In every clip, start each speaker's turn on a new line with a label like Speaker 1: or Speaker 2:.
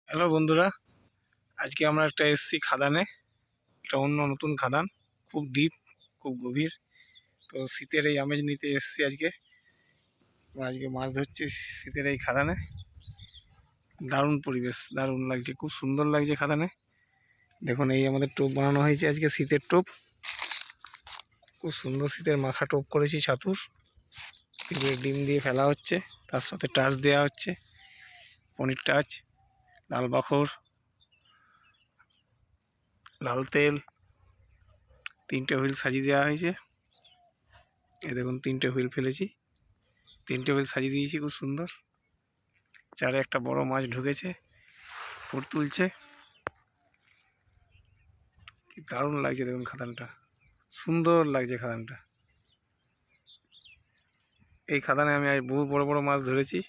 Speaker 1: Hello বন্ধুরা, আজকে আমরা একটা এসছি খাদানে। একটা অন্য নতুন খাদান, খুব ডিপ, খুব গভীর। তো শীতের এই আমেজ নিতে এসছি আজকে। আজকে মাছ ধরছি শীতের এই খাদানে। দারুণ পরিবেশ, দারুণ লাগছে, খুব সুন্দর লাগছে খাদানে। দেখুন, এই আমাদের টোপ বানানো হয়েছে আজকে, শীতের টোপ। খুব সুন্দর শীতের মাখা টোপ করেছি ছাতুর। ডিম দিয়ে ফেলা হচ্ছে, তার সাথে টাচ দেওয়া হচ্ছে, পনির টাচ, লাল বাখর, লাল তেল, 3টে হুইল সাজিয়ে দেওয়া হয়েছে। এই দেখুন, 3টে হুইল ফেলেছি, 3টে হুইল সাজিয়ে দিয়েছি, খুব সুন্দর। চারে একটা বড় মাছ ঢুকেছে, ফুট তুলছে। কি দারুণ লাগছে দেখুন খাদানটা, সুন্দর লাগছে খাদানটা। এই খাদানে আমি আজ বহু বড় বড় মাছ ধরেছি।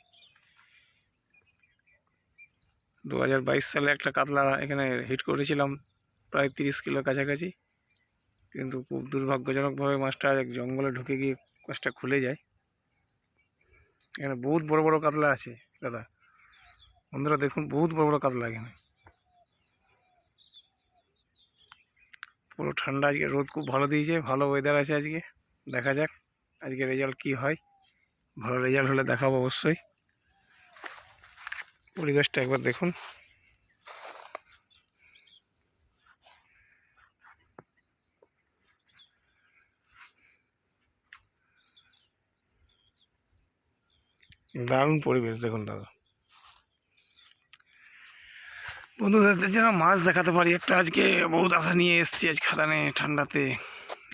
Speaker 1: 2022 সালে একটা কাতলা এখানে হিট করেছিলাম, প্রায় 30 কিলো কাছাকাছি। কিন্তু খুব দুর্ভাগ্যজনকভাবে মাছটা এক জঙ্গলে ঢুকে গিয়ে মাছটা খুলে যায়। এখানে বহুত বড় বড় কাতলা আছে দাদা, বন্ধুরা দেখুন, বহুত বড় বড় কাতলা এখানে। পুরো ঠান্ডা, আজকে রোদ খুব ভালো দিয়েছে, ভালো ওয়েদার আছে আজকে। দেখা যাক আজকে রেজাল্ট কি হয়। ভালো রেজাল্ট হলে দেখাবো অবশ্যই। পরিবেশটা একবার দেখুন। দারুণ পরিবেশ দেখুন দাদা। বন্ধুদের যেন মাছ দেখাতে পারি একটা, আজকে বহুত আশা নিয়ে এসেছি আজ খাদানে ঠান্ডাতে।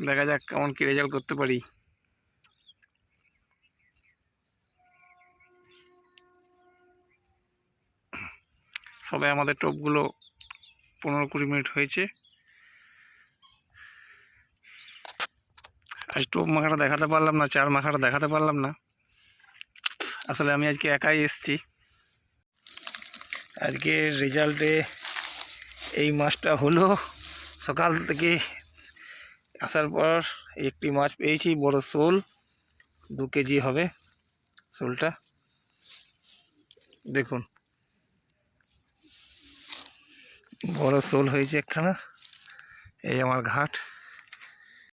Speaker 1: দেখা যাক কেমন কি রেজাল্ট করতে পারি। সবাই আমাদের টোপগুলো 15-20 মিনিট হয়েছে। আজ টোপ মাখাটা দেখাতে পারলাম না, চার মাখাটা দেখাতে পারলাম না। আসলে আমি আজকে একাই এসেছি। আজকের রেজাল্টে এই মাছটা হলো, সকাল থেকে আসার পর একটি মাছ পেয়েছি, বড় শোল, 2 কেজি হবে শোলটা। দেখুন, বড় শোল হয়েছে একখানা। এই আমার ঘাট।